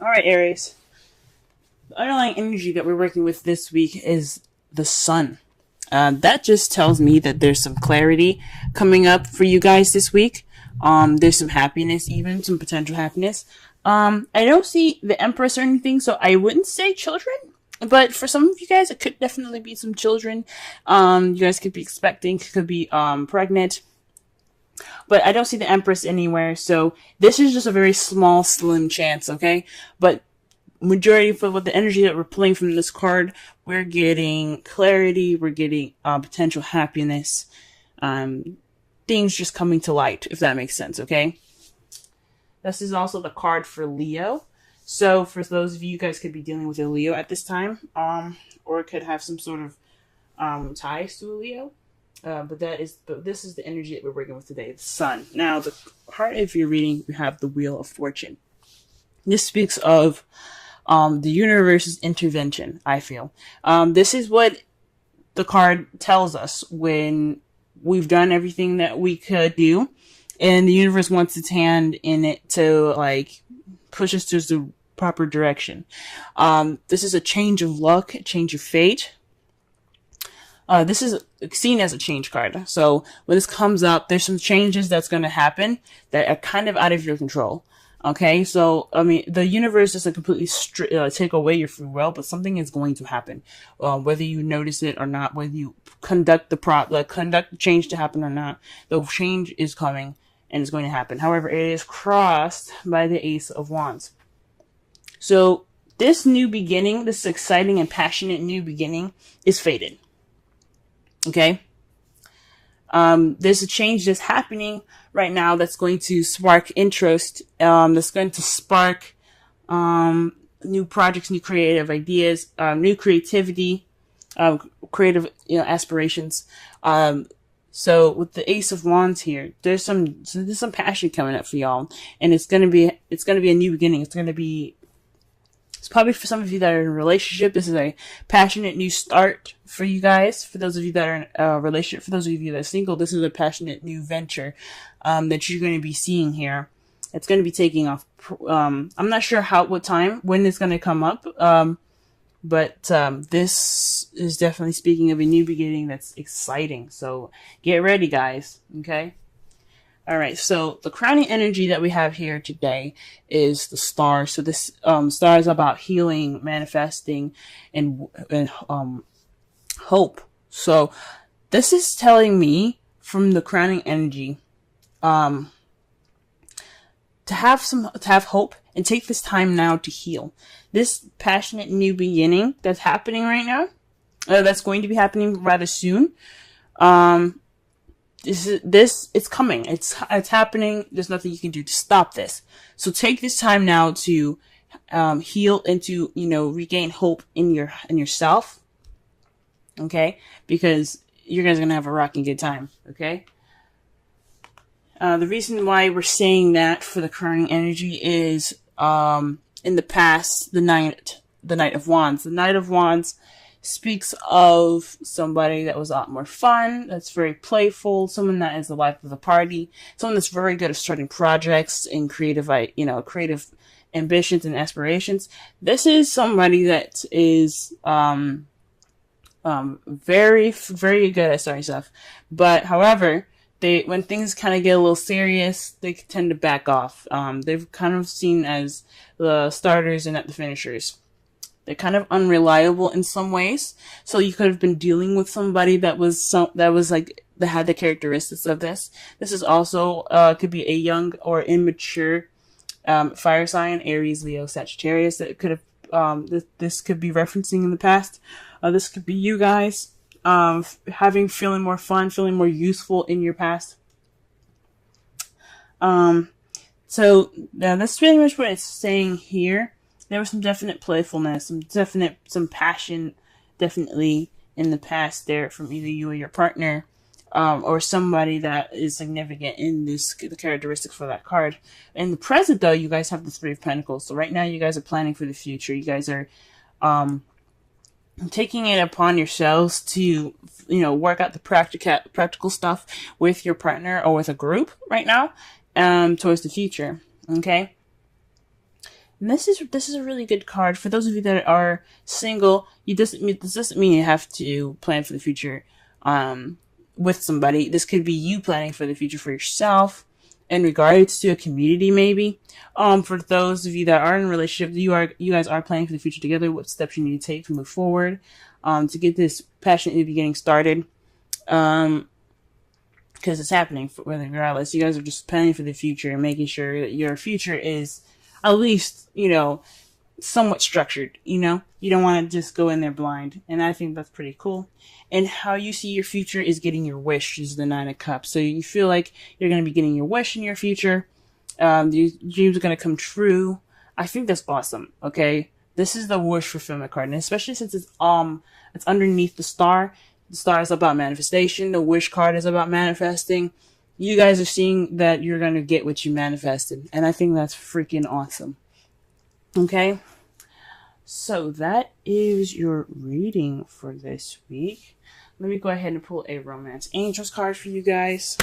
All right, Aries. The underlying energy that we're working with this week is the sun. That just tells me that there's some clarity coming up for you guys this week. There's some happiness, even some potential happiness. I don't see the Empress or anything, so I wouldn't say children. But for some of you guys, it could definitely be some children. You guys could be expecting, could be pregnant. But I don't see the Empress anywhere, so this is just a very small, slim chance, okay? But majority for what the energy that we're pulling from this card, we're getting clarity, we're getting potential happiness, things just coming to light, if that makes sense, okay? This is also the card for Leo. So for those of you guys could be dealing with a Leo at this time, or could have some sort of ties to a Leo. But this is the energy that we're working with today, the sun. Now, the heart of your reading, you have the Wheel of Fortune. This speaks of the universe's intervention, I feel. This is what the card tells us when we've done everything that we could do, and the universe wants its hand in it to, like, push us to the proper direction. This is a change of luck, a change of fate. This is seen as a change card. So when this comes up, there's some changes that's going to happen that are kind of out of your control. Okay, so, I mean, the universe doesn't completely take away your free will, but something is going to happen. Whether you notice it or not, whether you conduct the change to happen or not, the change is coming and it's going to happen. However, it is crossed by the Ace of Wands. So this new beginning, this exciting and passionate new beginning, is fated. Okay? There's a change that's happening right now that's going to spark interest, that's going to spark new projects, new creative ideas, new creativity, creative aspirations. So with the Ace of Wands here, there's some passion coming up for y'all, and it's gonna be a new beginning. It's probably for some of you that are in a relationship. This is a passionate new start for you guys. For those of you that are in a relationship, for those of you that are single, this is a passionate new venture that you're going to be seeing here. It's going to be taking off. I'm not sure when it's going to come up, but this is definitely speaking of a new beginning that's exciting. So get ready, guys. Okay. All right, so the crowning energy that we have here today is the star. So this star is about healing, manifesting, and hope. So this is telling me from the crowning energy to have hope and take this time now to heal. This passionate new beginning that's happening right now, that's going to be happening rather soon. It's coming. It's happening. There's nothing you can do to stop this. So take this time now to heal and to, regain hope in yourself. Okay? Because you guys are going to have a rocking good time. Okay? The reason why we're saying that for the crowning energy is in the past, the Knight of Wands. The Knight of Wands speaks of somebody that was a lot more fun, that's very playful, someone that is the life of the party, someone that's very good at starting projects and creative ambitions and aspirations. This is somebody that is very, very good at starting stuff. But however, when things kind of get a little serious, they tend to back off. They're kind of seen as the starters and not the finishers. They're kind of unreliable in some ways. So you could have been dealing with somebody that had the characteristics of this. This is also could be a young or immature fire sign, Aries, Leo, Sagittarius. That could have this could be referencing in the past. This could be you guys feeling more fun, feeling more useful in your past. So that's pretty much what it's saying here. There was some definite playfulness, some passion, definitely in the past there from either you or your partner, or somebody that is significant in the characteristics for that card. In the present, though, you guys have the Three of Pentacles. So right now, you guys are planning for the future. You guys are, taking it upon yourselves to, work out the practical stuff with your partner or with a group right now, towards the future. Okay. And this is a really good card for those of you that are single. This doesn't mean you have to plan for the future with somebody. This could be you planning for the future for yourself in regards to a community, maybe. For those of you that are in a relationship, you guys are planning for the future together. What steps you need to take to move forward, to get this passionately getting started. Because it's happening regardless. You guys are just planning for the future and making sure that your future is at least, somewhat structured. You don't want to just go in there blind. And I think that's pretty cool. And how you see your future is getting your wish, is the Nine of Cups. So you feel like you're going to be getting your wish in your future. These dreams are going to come true. I think that's awesome. Okay. This is the wish fulfillment card. And especially since it's underneath the star. The star is about manifestation. The wish card is about manifesting. You guys are seeing that you're going to get what you manifested. And I think that's freaking awesome. Okay. So that is your reading for this week. Let me go ahead and pull a Romance Angels card for you guys.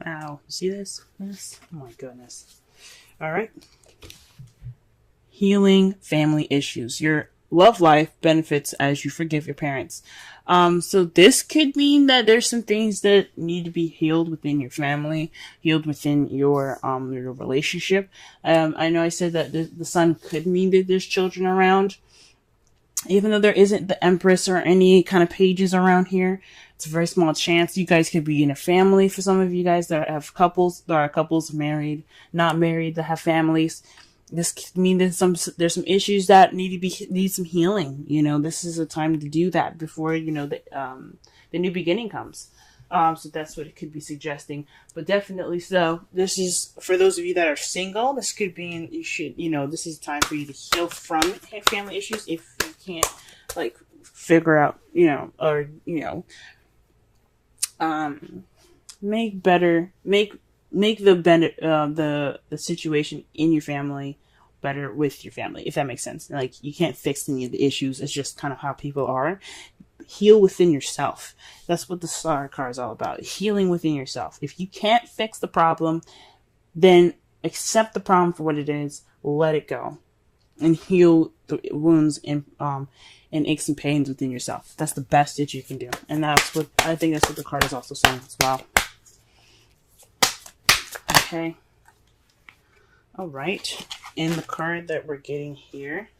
Wow, see this? Yes. Oh my goodness. All right. Healing family issues. Your love life benefits as you forgive your parents. So this could mean that there's some things that need to be healed within your family, healed within your relationship. I know I said that the sun could mean that there's children around. Even though there isn't the Empress or any kind of pages around here, it's a very small chance. You guys could be in a family. For some of you guys that have couples, there are couples married, not married, that have families. This could mean that there's some issues that need some healing. This is a time to do that before the new beginning comes. So that's what it could be suggesting. But definitely so. This is for those of you that are single. This could be this is time for you to heal from family issues if you can't figure out make the situation in your family better with your family, if that makes sense. You can't fix any of the issues. It's just kind of how people are. Heal within yourself. That's what the Star card is all about. Healing within yourself. If you can't fix the problem, then accept the problem for what it is. Let it go, and heal the wounds and aches and pains within yourself. That's the best that you can do, and that's what the card is also saying as well. Okay. All right. And the card that we're getting here.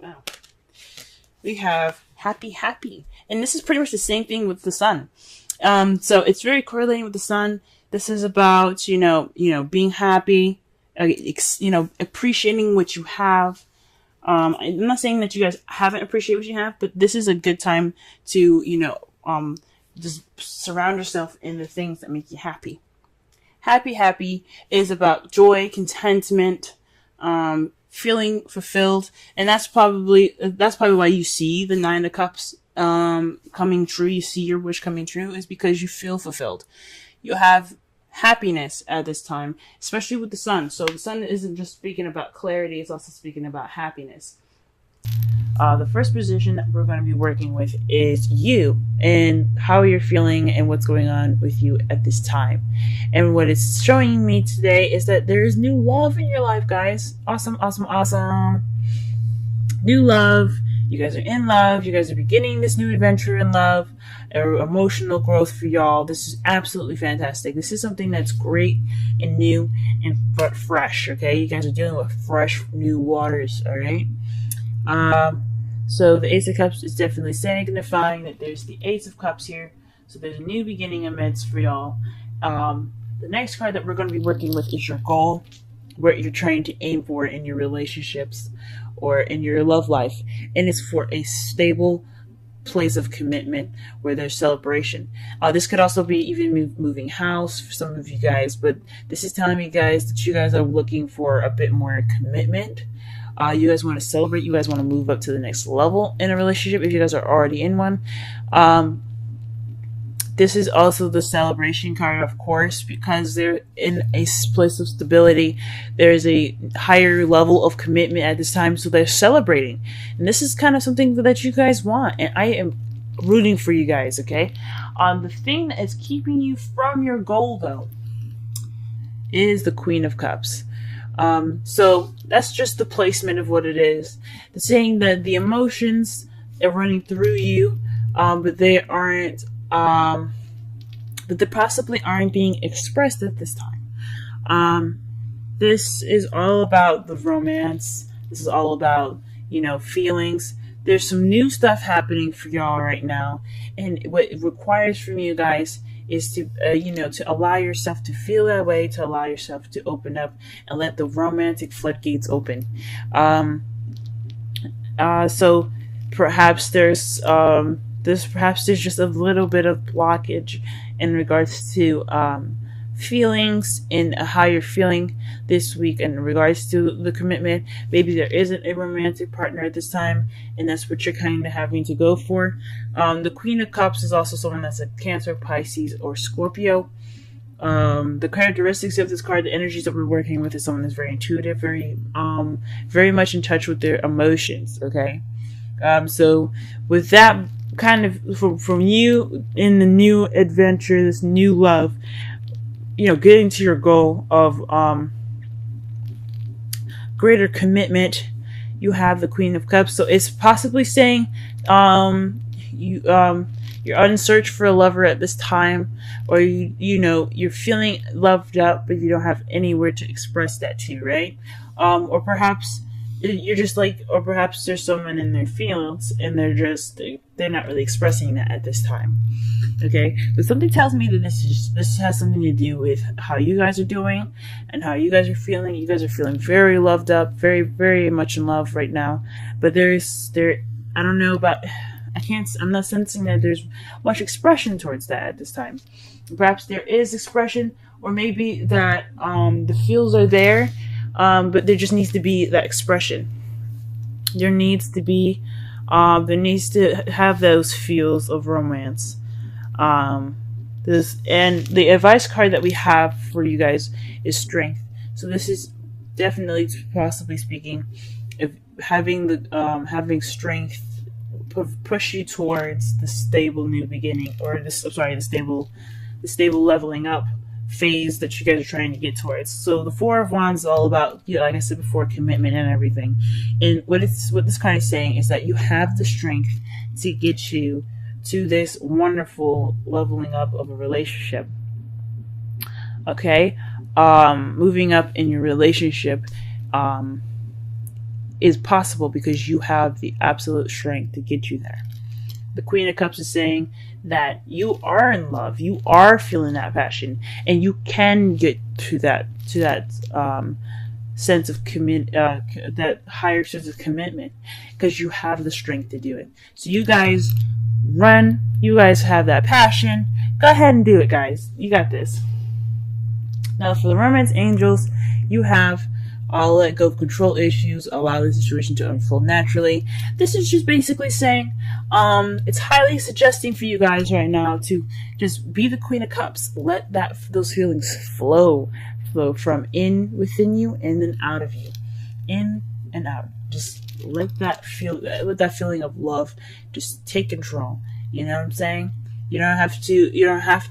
Wow. We have happy. And this is pretty much the same thing with the sun. So it's very correlating with the sun. This is about, being happy, appreciating what you have. I'm not saying that you guys haven't appreciated what you have, but this is a good time to, just surround yourself in the things that make you happy. Happy is about joy, contentment, feeling fulfilled, and that's probably why you see the Nine of Cups coming true. You see your wish coming true is because you feel fulfilled. You have happiness at this time, especially with the sun. So the sun isn't just speaking about clarity; it's also speaking about happiness. The first position that we're going to be working with is you and how you're feeling and what's going on with you at this time. And what it's showing me today is that there is new love in your life, guys. Awesome. New love. You guys are in love. You guys are beginning this new adventure in love, emotional growth for y'all. This is absolutely fantastic. This is something that's great and new and fresh, okay? You guys are dealing with fresh, new waters, all right? So the Ace of Cups is definitely signifying that there's the Ace of Cups here. So there's a new beginning amidst for y'all. The next card that we're going to be working with is your goal, what you're trying to aim for in your relationships or in your love life. And it's for a stable place of commitment where there's celebration. This could also be even moving house for some of you guys, but this is telling me, guys, that you guys are looking for a bit more commitment. You guys want to celebrate. You guys want to move up to the next level in a relationship if you guys are already in one. this is also the celebration card, of course, because they're in a place of stability. There's a higher level of commitment at this time, so they're celebrating. And this is kind of something that you guys want, and I am rooting for you guys, okay? The thing that is keeping you from your goal, though, is the Queen of Cups. So that's just the placement of what it is. It's saying that the emotions are running through you, but they aren't, that they possibly aren't being expressed at this time. This is all about the romance. This is all about, feelings. There's some new stuff happening for y'all right now, and what it requires from you guys is to, to allow yourself to feel that way, to allow yourself to open up and let the romantic floodgates open. So perhaps there's just a little bit of blockage in regards to feelings and how you're feeling this week in regards to the commitment. Maybe there isn't a romantic partner at this time, and that's what you're kind of having to go for. The Queen of Cups is also someone that's a Cancer, Pisces, or Scorpio. The characteristics of this card, the energies that we're working with, is someone that's very intuitive, very much in touch with their emotions. Okay, so with that kind of from you in the new adventure, this new love, getting to your goal of greater commitment, you have the Queen of Cups. So it's possibly saying you're on search for a lover at this time, or you're feeling loved up, but you don't have anywhere to express that to, right? Or perhaps you're just or perhaps there's someone in their feelings and they're not really expressing that at this time. Okay, but something tells me that this has something to do with how you guys are doing and how you guys are feeling. You guys are feeling very loved up, very, very much in love right now. But I don't know about, I'm not sensing that there's much expression towards that at this time. Perhaps there is expression, or maybe that the feels are there, but there just needs to be that expression. There needs to have those feels of romance. And the advice card that we have for you guys is strength. So this is definitely, possibly speaking, if having strength push you towards the stable new beginning, or the stable leveling up phase that you guys are trying to get towards. So the Four of Wands is all about, like I said before, commitment and everything. And what this card is saying is that you have the strength to get you to this wonderful leveling up of a relationship. Okay? Moving up in your relationship is possible because you have the absolute strength to get you there. The Queen of Cups is saying that you are in love, you are feeling that passion, and you can get to that sense of that higher sense of commitment, because you have the strength to do it. So you guys run, you guys have that passion, go ahead and do it, guys. You got this. Now for the Romance Angels, you have let go of control issues, allow the situation to unfold naturally. This is just basically saying it's highly suggesting for you guys right now to just be the Queen of Cups. Let those feelings flow from within you and then out of you, in and out. Just let that feeling of love just take control. You know what I'm saying? You don't have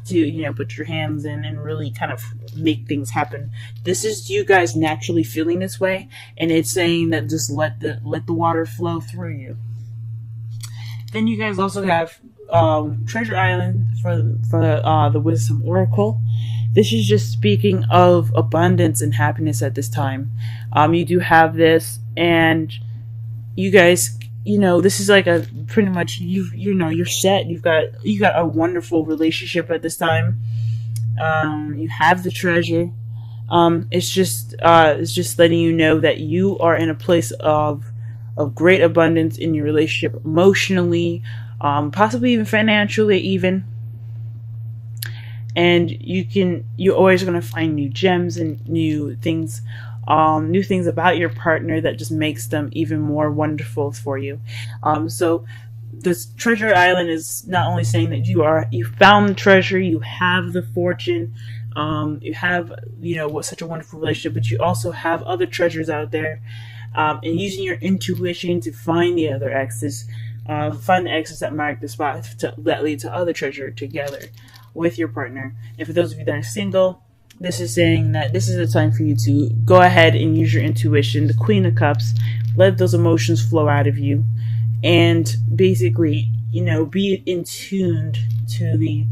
to put your hands in and really kind of make things happen. This is you guys naturally feeling this way, and it's saying that just let the water flow through you. Then you guys also have Treasure Island for the Wisdom Oracle. This is just speaking of abundance and happiness at this time. You do have this, and you guys, this is like a pretty much you're set. You got a wonderful relationship at this time. You have the treasure. It's just letting you know that you are in a place of great abundance in your relationship, emotionally, possibly even financially, even. And you're always going to find new gems and new things about your partner that just makes them even more wonderful for you. So this treasure island is not only saying that you found the treasure, you have the fortune, you have, what such a wonderful relationship, but you also have other treasures out there, and using your intuition to find the other exes, find the exes that mark the spot that lead to other treasure together with your partner. And for those of you that are single, this is saying that this is the time for you to go ahead and use your intuition, the Queen of Cups, let those emotions flow out of you, and basically, be in tuned to the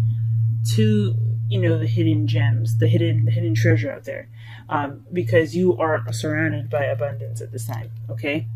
hidden gems, the hidden treasure out there, because you are surrounded by abundance at this time. Okay,